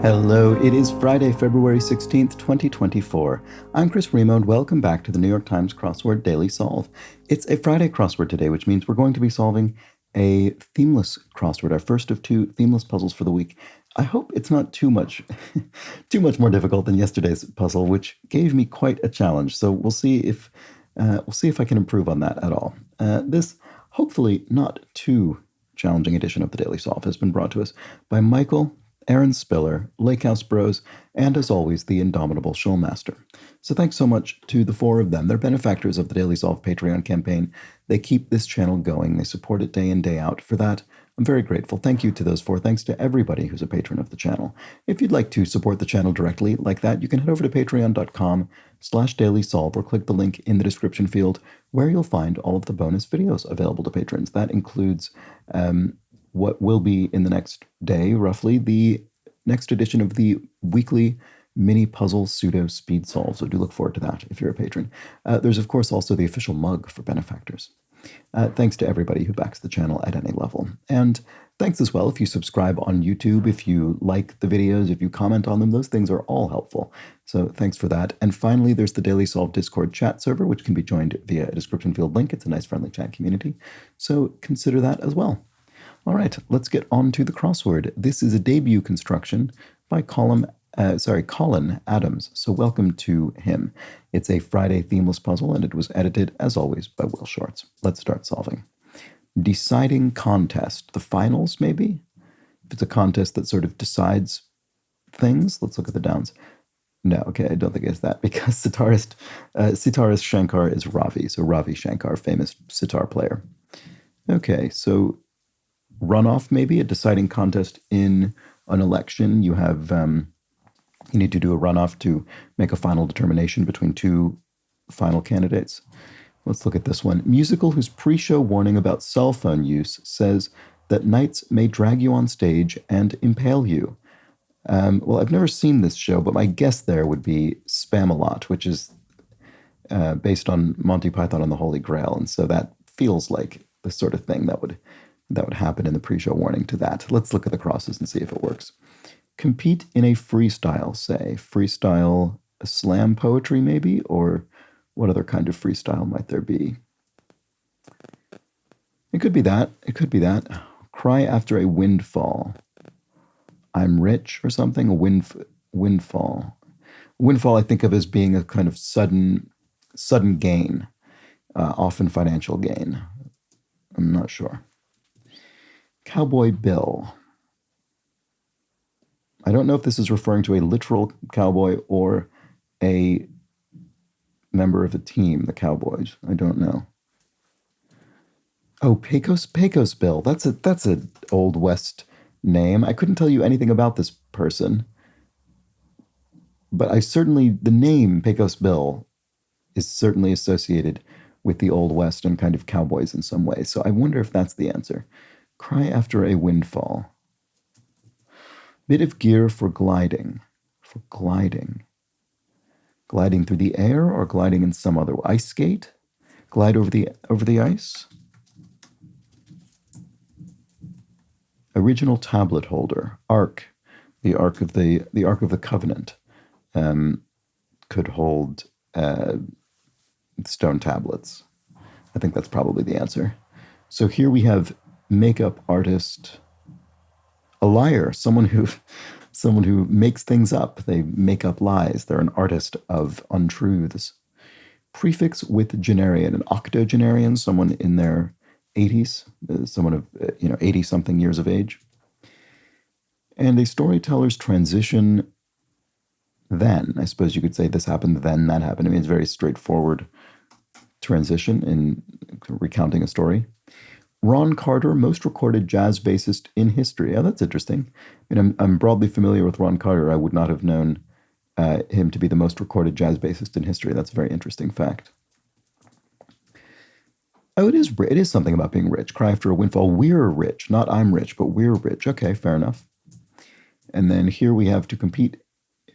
Hello, it is Friday, February 16th, 2024. I'm Chris Remo, and welcome back to the New York Times Crossword Daily Solve. It's a Friday crossword today, which means we're going to be solving a themeless crossword, our first of two themeless puzzles for the week. I hope it's not too much more difficult than yesterday's puzzle, which gave me quite a challenge. So we'll see if I can improve on that at all. This hopefully not too challenging edition of the Daily Solve has been brought to us by Michael, Aaron Spiller, Lakehouse Bros, and as always, the indomitable Showmaster. So thanks so much to the four of them. They're benefactors of the Daily Solve Patreon campaign. They keep this channel going. They support it day in, day out. For that, I'm very grateful. Thank you to those four. Thanks to everybody who's a patron of the channel. If you'd like to support the channel directly like that, you can head over to patreon.com/dailysolve or click the link in the description field where you'll find all of the bonus videos available to patrons. That includes what will be in the next day, roughly, the next edition of the weekly mini puzzle pseudo speed solve. So do look forward to that if you're a patron. There's, of course, also the official mug for benefactors. Thanks to everybody who backs the channel at any level. And thanks as well if you subscribe on YouTube, if you like the videos, if you comment on them. Those things are all helpful. So thanks for that. And finally, there's the Daily Solve Discord chat server, which can be joined via a description field link. It's a nice, friendly chat community. So consider that as well. All right, let's get on to the crossword. This is a debut construction by Colin Adams, so welcome to him. It's a Friday themeless puzzle, and it was edited, as always, by Will Shorts. Let's start solving. Deciding contest. The finals, maybe? If it's a contest that sort of decides things, let's look at the downs. No, okay, I don't think it's that, because sitarist Shankar is Ravi, so Ravi Shankar, famous sitar player. Okay, so runoff, maybe a deciding contest in an election. You have you need to do a runoff to make a final determination between two final candidates. Let's look at this one. Musical whose pre-show warning about cell phone use says that knights may drag you on stage and impale you. Well, I've never seen this show, but my guess there would be Spam-A-Lot, which is based on Monty Python and the Holy Grail, and so that feels like the sort of thing that would happen in the pre-show warning to that. Let's look at the crosses and see if it works. Compete in a freestyle, say. Freestyle slam poetry, maybe? Or what other kind of freestyle might there be? It could be that. It could be that. Cry after a windfall. I'm rich or something? A windfall. Windfall I think of as being a kind of sudden gain, often financial gain. I'm not sure. Cowboy Bill. I don't know if this is referring to a literal cowboy or a member of a team, the Cowboys. I don't know. Oh, Pecos Bill. That's a Old West name. I couldn't tell you anything about this person, but the name Pecos Bill is certainly associated with the Old West and kind of cowboys in some way. So I wonder if that's the answer. Cry after a windfall. Bit of gear for gliding. For gliding. Gliding through the air or gliding in some other way? Ice skate? Glide over the ice? Original tablet holder. Ark. The Ark of the Covenant could hold stone tablets. I think that's probably the answer. So here we have makeup artist, a liar, someone who makes things up. They make up lies. They're an artist of untruths. Prefix with generian, an octogenarian, someone in their 80s, someone of 80-something years of age. And a storyteller's transition then. I suppose you could say this happened, then that happened. I mean, it's a very straightforward transition in recounting a story. Ron Carter, most recorded jazz bassist in history. Oh, that's interesting. I mean, I'm broadly familiar with Ron Carter. I would not have known him to be the most recorded jazz bassist in history. That's a very interesting fact. Oh, it is something about being rich. Cry after a windfall. We're rich. Not I'm rich, but we're rich. Okay, fair enough. And then here we have to compete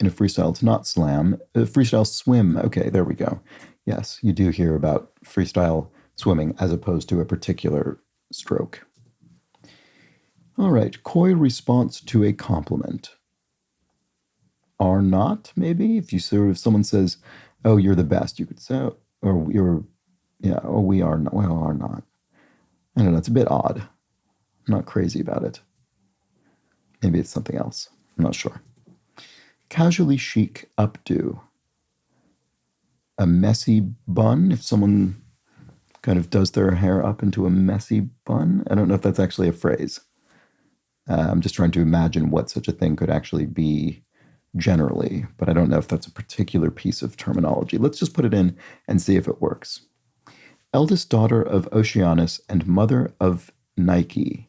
in a freestyle. It's not slam. Freestyle swim. Okay, there we go. Yes, you do hear about freestyle swimming as opposed to a particular stroke. All right, coy response to a compliment. are not, maybe. If you sort of, someone says, oh, you're the best, you could say, oh, or you're, yeah, oh, we are not, well, are not. I don't know, it's a bit odd. I'm not crazy about it. Maybe it's something else. I'm not sure. Casually chic updo. A messy bun, if someone kind of does their hair up into a messy bun. I don't know if that's actually a phrase. I'm just trying to imagine what such a thing could actually be generally, but I don't know if that's a particular piece of terminology. Let's just put it in and see if it works. Eldest daughter of Oceanus and mother of Nike.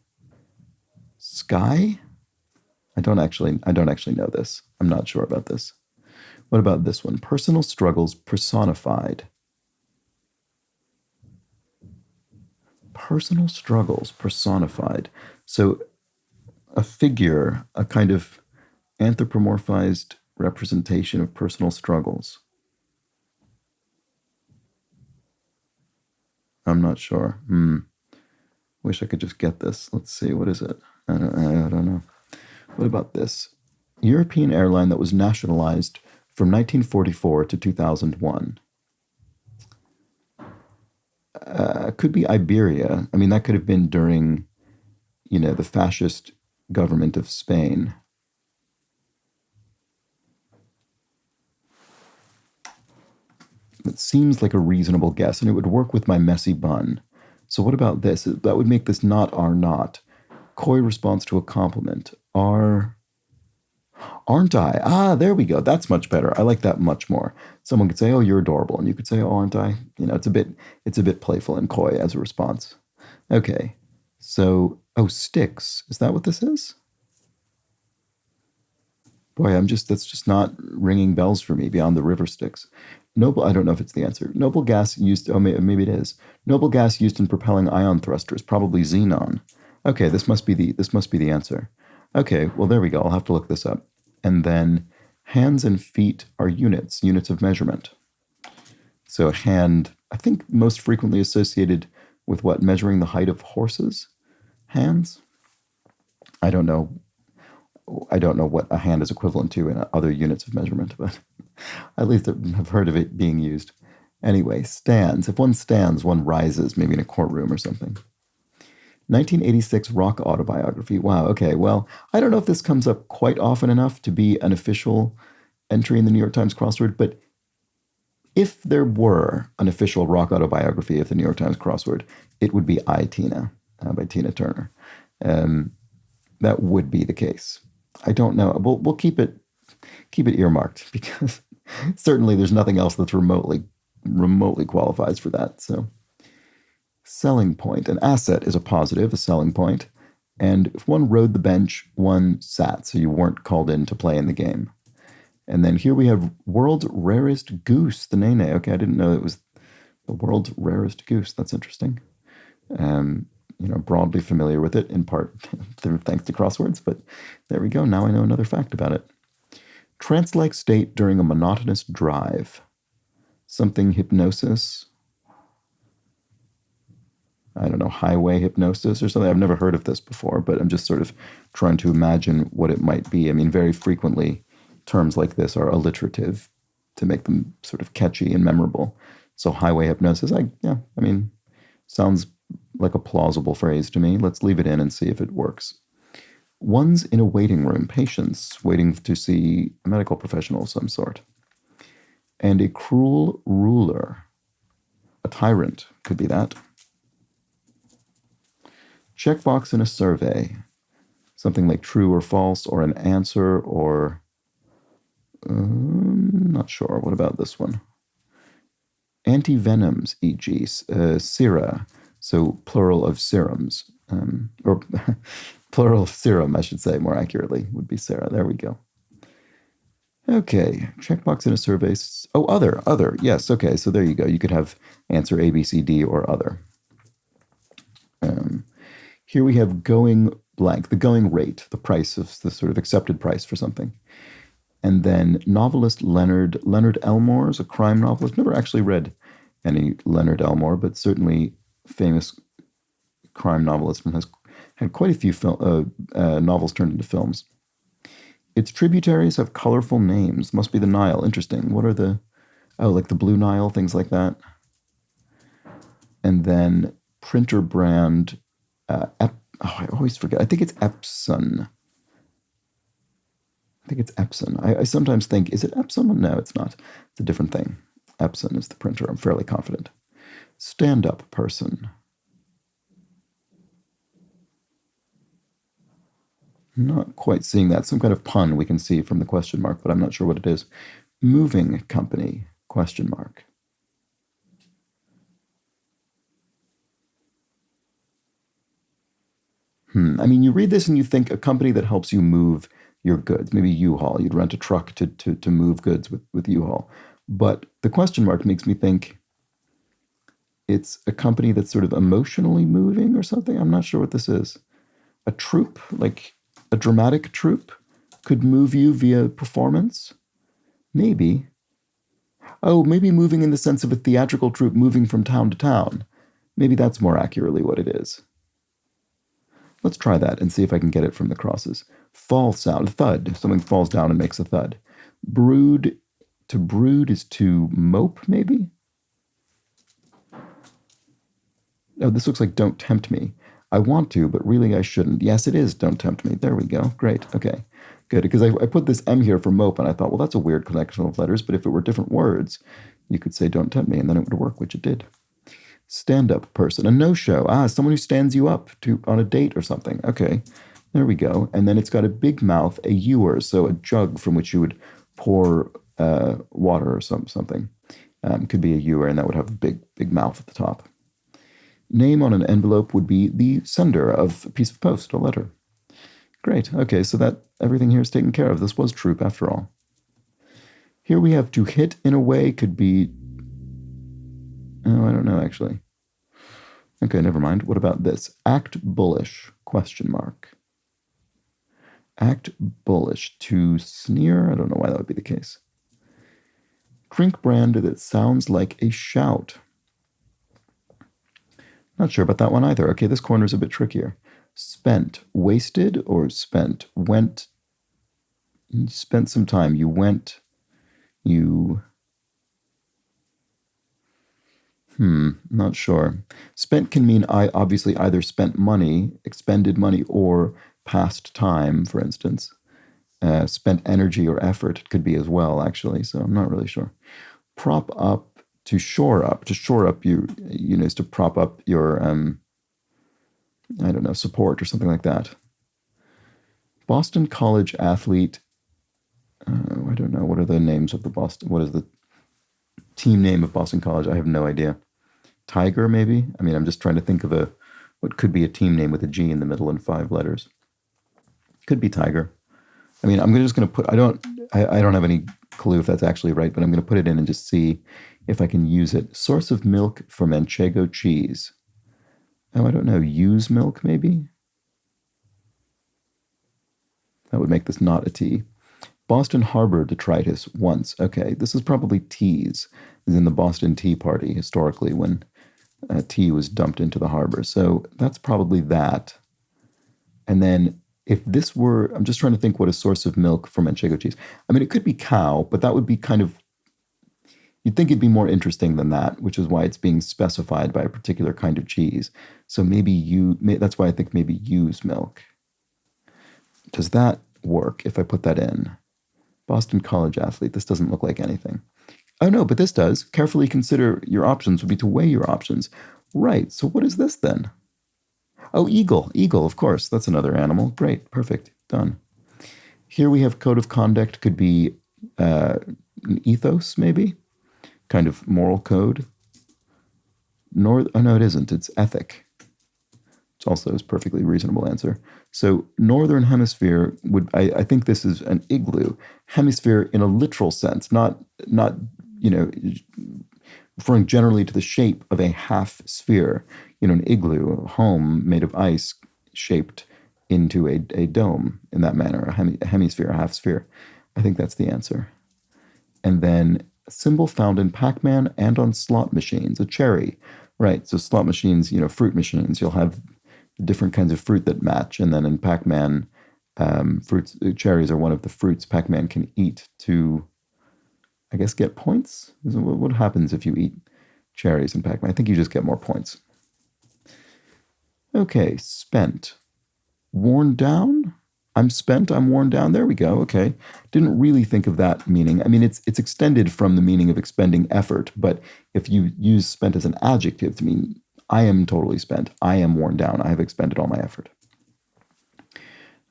Sky? I don't actually know this. I'm not sure about this. What about this one? Personal struggles personified. Personal struggles personified. So a figure, a kind of anthropomorphized representation of personal struggles. I'm not sure. Wish I could just get this. Let's see. What is it? I don't know. What about this? European airline that was nationalized from 1944 to 2001. Could be Iberia. I mean, that could have been during, the fascist government of Spain. It seems like a reasonable guess, and it would work with my messy bun. So what about this? That would make this not are not. Coy response to a compliment. Aren't I? Ah, there we go. That's much better. I like that much more. Someone could say, "Oh, you're adorable," and you could say, "Oh, aren't I?" It's a bit playful and coy as a response. Okay. So, oh, sticks. Is that what this is? Boy, that's just not ringing bells for me beyond the river Styx. Noble, I don't know if it's the answer. Noble gas used, oh, maybe it is. Noble gas used in propelling ion thrusters, probably xenon. Okay, this must be the answer. Okay, well, there we go. I'll have to look this up. And then hands and feet are units of measurement. So hand, I think most frequently associated with what? Measuring the height of horses? Hands? I don't know what a hand is equivalent to in other units of measurement, but at least I've heard of it being used. Anyway, stands. If one stands, one rises, maybe in a courtroom or something. 1986 rock autobiography. Wow, okay, well, I don't know if this comes up quite often enough to be an official entry in the New York Times crossword, but if there were an official rock autobiography of the New York Times crossword, it would be I, Tina, by Tina Turner. That would be the case. I don't know. We'll keep it earmarked because certainly there's nothing else that's remotely qualifies for that. So, selling point. An asset is a positive, a selling point. And if one rode the bench, one sat, so you weren't called in to play in the game. And then here we have world's rarest goose, the nene. Okay, I didn't know it was the world's rarest goose. That's interesting. Broadly familiar with it, in part thanks to crosswords, but there we go. Now I know another fact about it. Trance-like state during a monotonous drive. Something hypnosis. I don't know, highway hypnosis or something. I've never heard of this before, but I'm just sort of trying to imagine what it might be. I mean, very frequently terms like this are alliterative to make them sort of catchy and memorable. So highway hypnosis, sounds like a plausible phrase to me. Let's leave it in and see if it works. One's in a waiting room, patients waiting to see a medical professional of some sort. And a cruel ruler, a tyrant, could be that. Checkbox in a survey, something like true or false, or an answer, or not sure. What about this one? Antivenoms, e.g., sera, so plural of serums, or plural of serum, I should say, more accurately, would be sera. There we go. Okay, checkbox in a survey. Oh, other. Yes, okay, so there you go. You could have answer A, B, C, D, or other. Here we have going blank, the going rate, the price of the sort of accepted price for something. And then novelist Leonard Elmore is a crime novelist. Never actually read any Leonard Elmore, but certainly famous crime novelist and has had quite a few novels turned into films. Its tributaries have colorful names. Must be the Nile. Interesting. What are the... Oh, like the Blue Nile, things like that. And then printer brand... I always forget. I think it's Epson. I sometimes think, is it Epson? No, it's not. It's a different thing. Epson is the printer. I'm fairly confident. Stand-up person. Not quite seeing that. Some kind of pun we can see from the question mark, but I'm not sure what it is. Moving company, question mark. I mean, you read this and you think a company that helps you move your goods. Maybe U-Haul. You'd rent a truck to move goods with U-Haul. But the question mark makes me think it's a company that's sort of emotionally moving or something. I'm not sure what this is. A troupe, like a dramatic troupe, could move you via performance? Maybe. Oh, maybe moving in the sense of a theatrical troupe moving from town to town. Maybe that's more accurately what it is. Let's try that and see if I can get it from the crosses. Fall sound, thud. Something falls down and makes a thud. Brood, to brood is to mope, maybe? Oh, this looks like don't tempt me. I want to, but really I shouldn't. Yes, it is don't tempt me. There we go. Great. Okay. Good. Because I put this M here for mope, and I thought, well, that's a weird collection of letters, but if it were different words, you could say don't tempt me, and then it would work, which it did. Stand-up person, a no-show. Someone who stands you up on a date or something. Okay, there we go. And then it's got a big mouth, a ewer, so a jug from which you would pour water or something. Could be a ewer, and that would have a big mouth at the top. Name on an envelope would be the sender of a piece of post, a letter. Great. Okay, so that everything here is taken care of. This was troop after all. Here we have to hit in a way could be... Oh, I don't know, actually. Okay, never mind. What about this? Act bullish, question mark. Act bullish, to sneer? I don't know why that would be the case. Drink brand that sounds like a shout. Not sure about that one either. Okay, this corner's a bit trickier. Spent, wasted or spent? Went, you spent some time. You went, you... Not sure. Spent can mean I obviously either spent money, expended money, or past time, for instance. Spent energy or effort it could be as well, actually, so I'm not really sure. Prop up, to shore up. To shore up you know, is to prop up your, I don't know, support or something like that. Boston College athlete. I don't know. What are the names of the Boston? What is the team name of Boston College? I have no idea. Tiger, maybe? I mean, I'm just trying to think of what could be a team name with a G in the middle and 5 letters. Could be Tiger. I mean, I'm just going to put, I don't have any clue if that's actually right, but I'm going to put it in and just see if I can use it. Source of milk for Manchego cheese. Oh, I don't know. Use milk, maybe? That would make this not a T. Boston Harbor detritus once. Okay, this is probably teas, as in the Boston Tea Party, historically, when tea was dumped into the harbor. So that's probably that. And then if this were, I'm just trying to think what a source of milk for Manchego cheese. I mean, it could be cow, but that would be kind of, you'd think it'd be more interesting than that, which is why it's being specified by a particular kind of cheese. So that's why I think maybe use milk. Does that work if I put that in? Boston College athlete, this doesn't look like anything. Oh no, but this does. Carefully consider your options would be to weigh your options. Right, so what is this then? Oh, eagle. Eagle, of course. That's another animal. Great, perfect, done. Here we have code of conduct, could be an ethos, maybe? Kind of moral code. Oh no, it isn't. It's ethic. Which also is a perfectly reasonable answer. So Northern Hemisphere I think this is an igloo. Hemisphere in a literal sense, not referring generally to the shape of a half sphere. An igloo, a home made of ice shaped into a dome in that manner, a hemisphere, a half sphere. I think that's the answer. And then a symbol found in Pac-Man and on slot machines, a cherry. Right, so slot machines, fruit machines, you'll have different kinds of fruit that match. And then in Pac-Man, Fruits, cherries are one of the fruits Pac-Man can eat to, I guess, get points. What happens if you eat cherries in Pac-Man? I think you just get more points. Okay, spent. Worn down? I'm spent, I'm worn down. There we go. Okay. Didn't really think of that meaning. I mean, it's extended from the meaning of expending effort, but if you use spent as an adjective to mean I am totally spent, I am worn down, I have expended all my effort.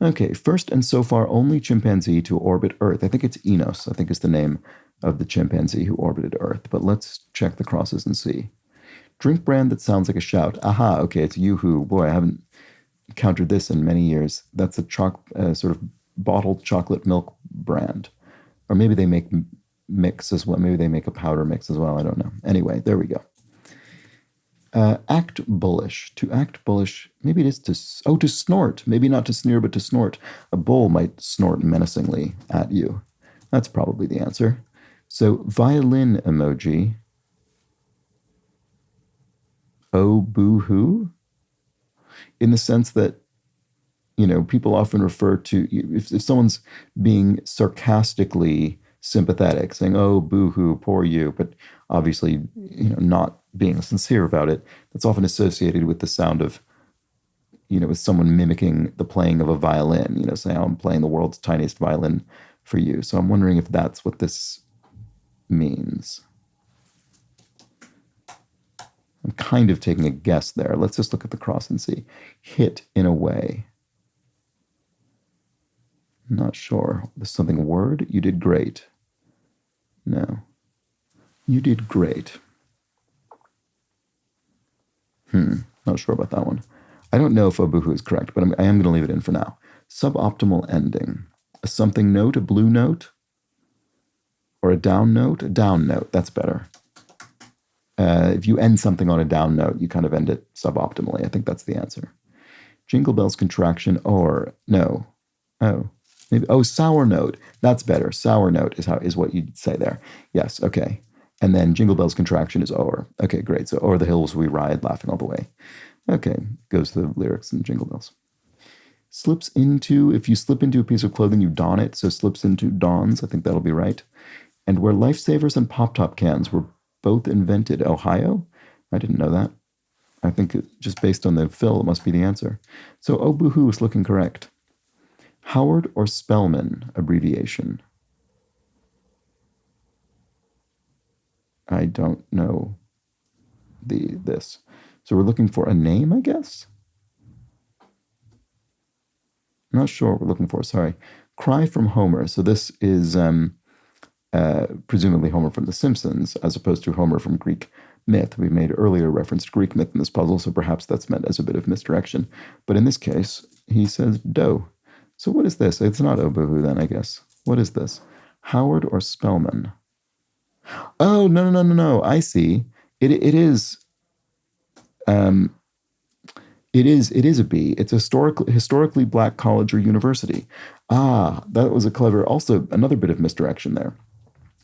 Okay, first and so far only chimpanzee to orbit Earth. I think it's Enos, I think is the name of the chimpanzee who orbited Earth, but let's check the crosses and see. Drink brand that sounds like a shout. Aha, okay, it's Yoo-hoo. Boy, I haven't encountered this in many years. That's a sort of bottled chocolate milk brand. Or maybe they make mix as well. Maybe they make a powder mix as well. I don't know. Anyway, there we go. Act bullish. To act bullish, maybe it is to snort. Maybe not to sneer, but to snort. A bull might snort menacingly at you. That's probably the answer. So, violin emoji. Oh, boo-hoo? In the sense that, people often refer to, if someone's being sarcastically sympathetic, saying, oh, boo-hoo, poor you, but obviously, not being sincere about it, that's often associated with the sound of, with someone mimicking the playing of a violin, saying, oh, I'm playing the world's tiniest violin for you. So I'm wondering if that's what this means. I'm kind of taking a guess there. Let's just look at the cross and see. Hit in a way. Not sure. There's something word? You did great. No. You did great. Not sure about that one. I don't know if Obuhu is correct, but I am going to leave it in for now. Suboptimal ending. A something note, a blue note, or a down note? A down note, that's better. If you end something on a down note, you kind of end it suboptimally. I think that's the answer. Jingle bells contraction or no. Oh, maybe. Oh, sour note. That's better. Sour note is what you'd say there. Yes. Okay. And then jingle bells contraction is o'er. Okay, great. So o'er the hills we ride, laughing all the way. Okay, goes to the lyrics in Jingle Bells. Slips into, if you slip into a piece of clothing, you don it. So slips into dawns. I think that'll be right. And where lifesavers and pop-top cans were both invented. Ohio? I didn't know that. I think just based on the fill, it must be the answer. So Obuhu is looking correct. Howard or Spellman abbreviation? I don't know this. So we're looking for a name, I guess? I'm not sure what we're looking for, sorry. Cry from Homer. So this is presumably Homer from The Simpsons, as opposed to Homer from Greek myth. We made earlier reference to Greek myth in this puzzle, so perhaps that's meant as a bit of misdirection. But in this case, he says dough. So what is this? It's not Obuhu then, I guess. What is this? Howard or Spellman? Oh, no. I see. It is a B. It's a historically black college or university. Ah, that was a clever, also another bit of misdirection there.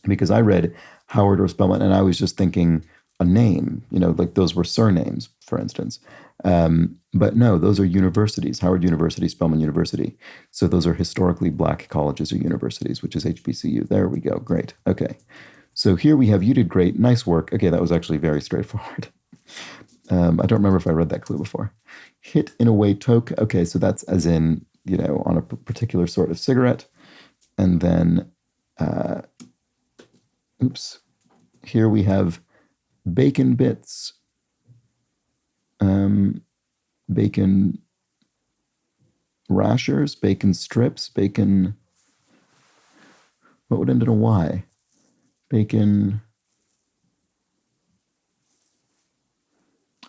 Because I read Howard or Spellman and I was just thinking a name, like those were surnames, for instance. But no, those are universities, Howard University, Spellman University. So those are historically black colleges or universities, which is HBCU. There we go. Great. Okay. So here we have, you did great. Nice work. Okay, that was actually very straightforward. I don't remember if I read that clue before. Hit in a way toke. Okay, so that's as in, on a particular sort of cigarette. And then, here we have bacon bits, bacon rashers, bacon strips, bacon, what would end in a Y? Bacon,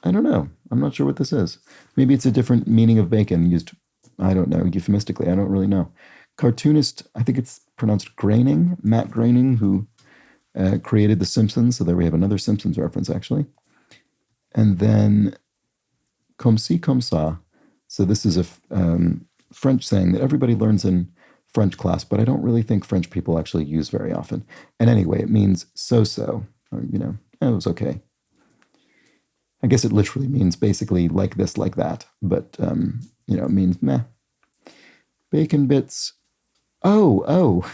I don't know. I'm not sure what this is. Maybe it's a different meaning of bacon used, I don't know, euphemistically. I don't really know. Cartoonist, I think it's pronounced Groening, Matt Groening, who created The Simpsons. So there we have another Simpsons reference, actually. And then comme ci, comme ça. So this is a French saying that everybody learns in French class, but I don't really think French people actually use very often. And anyway, it means so-so, or, it was okay. I guess it literally means basically like this, like that, but, it means meh. Bacon bits. Oh,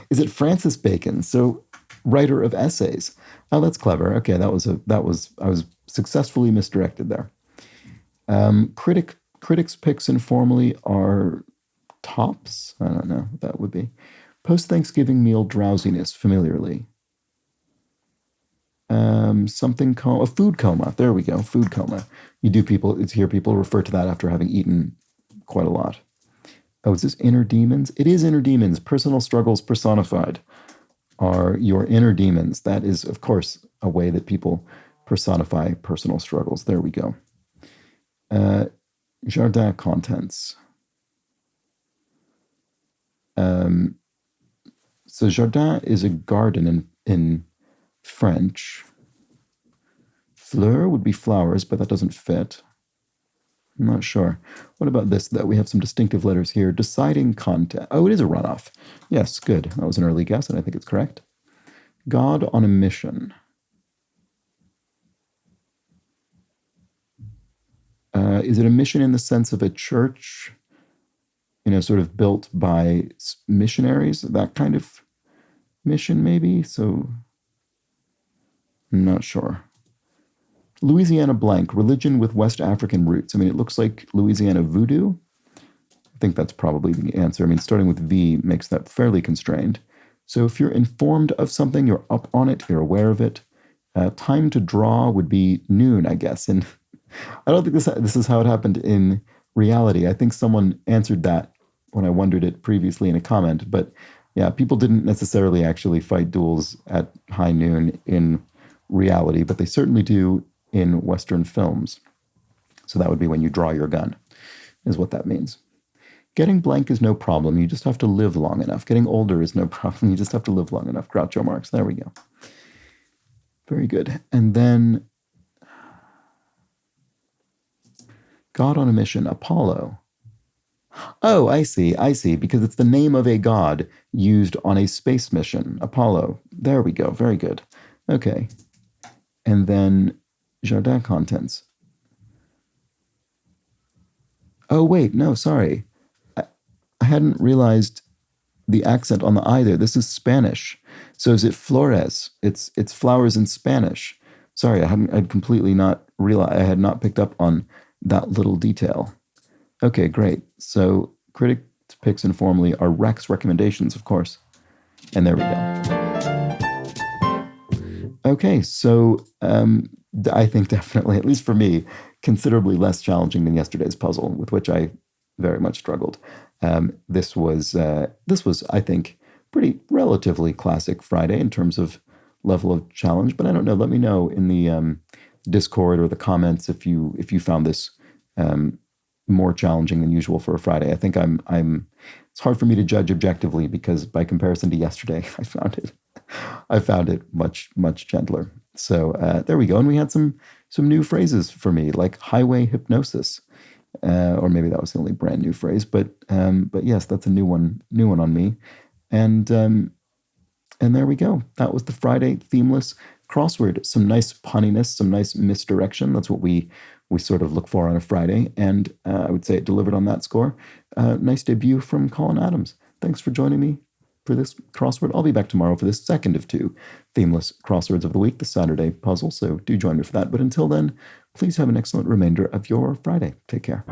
is it Francis Bacon? So, writer of essays. Oh, that's clever. Okay, I was successfully misdirected there. Critics picks informally are tops. I don't know what that would be. Post Thanksgiving meal drowsiness familiarly. Something a food coma. There we go. Food coma. It's hear people refer to that after having eaten quite a lot. Oh, is this inner demons? It is inner demons. Personal struggles personified are your inner demons. That is, of course, a way that people personify personal struggles. There we go. Jardin contents. So jardin is a garden in French. Fleur would be flowers, but that doesn't fit. I'm not sure. What about this, though? We have some distinctive letters here. Deciding content. Oh, it is a runoff. Yes, good. That was an early guess, and I think it's correct. God on a mission. Is it a mission in the sense of a church, sort of built by missionaries? That kind of mission, maybe? So, I'm not sure. Louisiana blank, religion with West African roots. I mean, it looks like Louisiana voodoo. I think that's probably the answer. I mean, starting with V makes that fairly constrained. So if you're informed of something, you're up on it, you're aware of it. Time to draw would be noon, I guess. And I don't think this is how it happened in reality. I think someone answered that when I wondered it previously in a comment. But yeah, people didn't necessarily actually fight duels at high noon in reality, but they certainly do in Western films. So that would be when you draw your gun, is what that means. Getting blank is no problem. You just have to live long enough. Getting older is no problem. You just have to live long enough. Groucho Marx. There we go. Very good. And then God on a mission, Apollo. Oh, I see. Because it's the name of a god used on a space mission, Apollo. There we go. Very good. Okay. And then Jardin contents. Oh, wait. No, sorry. I hadn't realized the accent on the I there. This is Spanish. So is it flores? It's flowers in Spanish. Sorry, I'd completely not realized. I had not picked up on that little detail. Okay, great. So critic picks informally are Rex recommendations, of course. And there we go. Okay, so I think definitely, at least for me, considerably less challenging than yesterday's puzzle, with which I very much struggled. This was, I think, pretty relatively classic Friday in terms of level of challenge. But I don't know. Let me know in the Discord or the comments if you found this more challenging than usual for a Friday. I think it's hard for me to judge objectively because by comparison to yesterday, I found it much, much gentler. So there we go. And we had some new phrases for me, like highway hypnosis. Or maybe that was the only brand new phrase, but yes, that's a new one on me. And there we go. That was the Friday themeless crossword. Some nice punniness, some nice misdirection. That's what we sort of look for on a Friday. And I would say it delivered on that score. Nice debut from Colin Adams. Thanks for joining me for this crossword. I'll be back tomorrow for the second of two themeless crosswords of the week, the Saturday puzzle. So do join me for that. But until then, please have an excellent remainder of your Friday. Take care.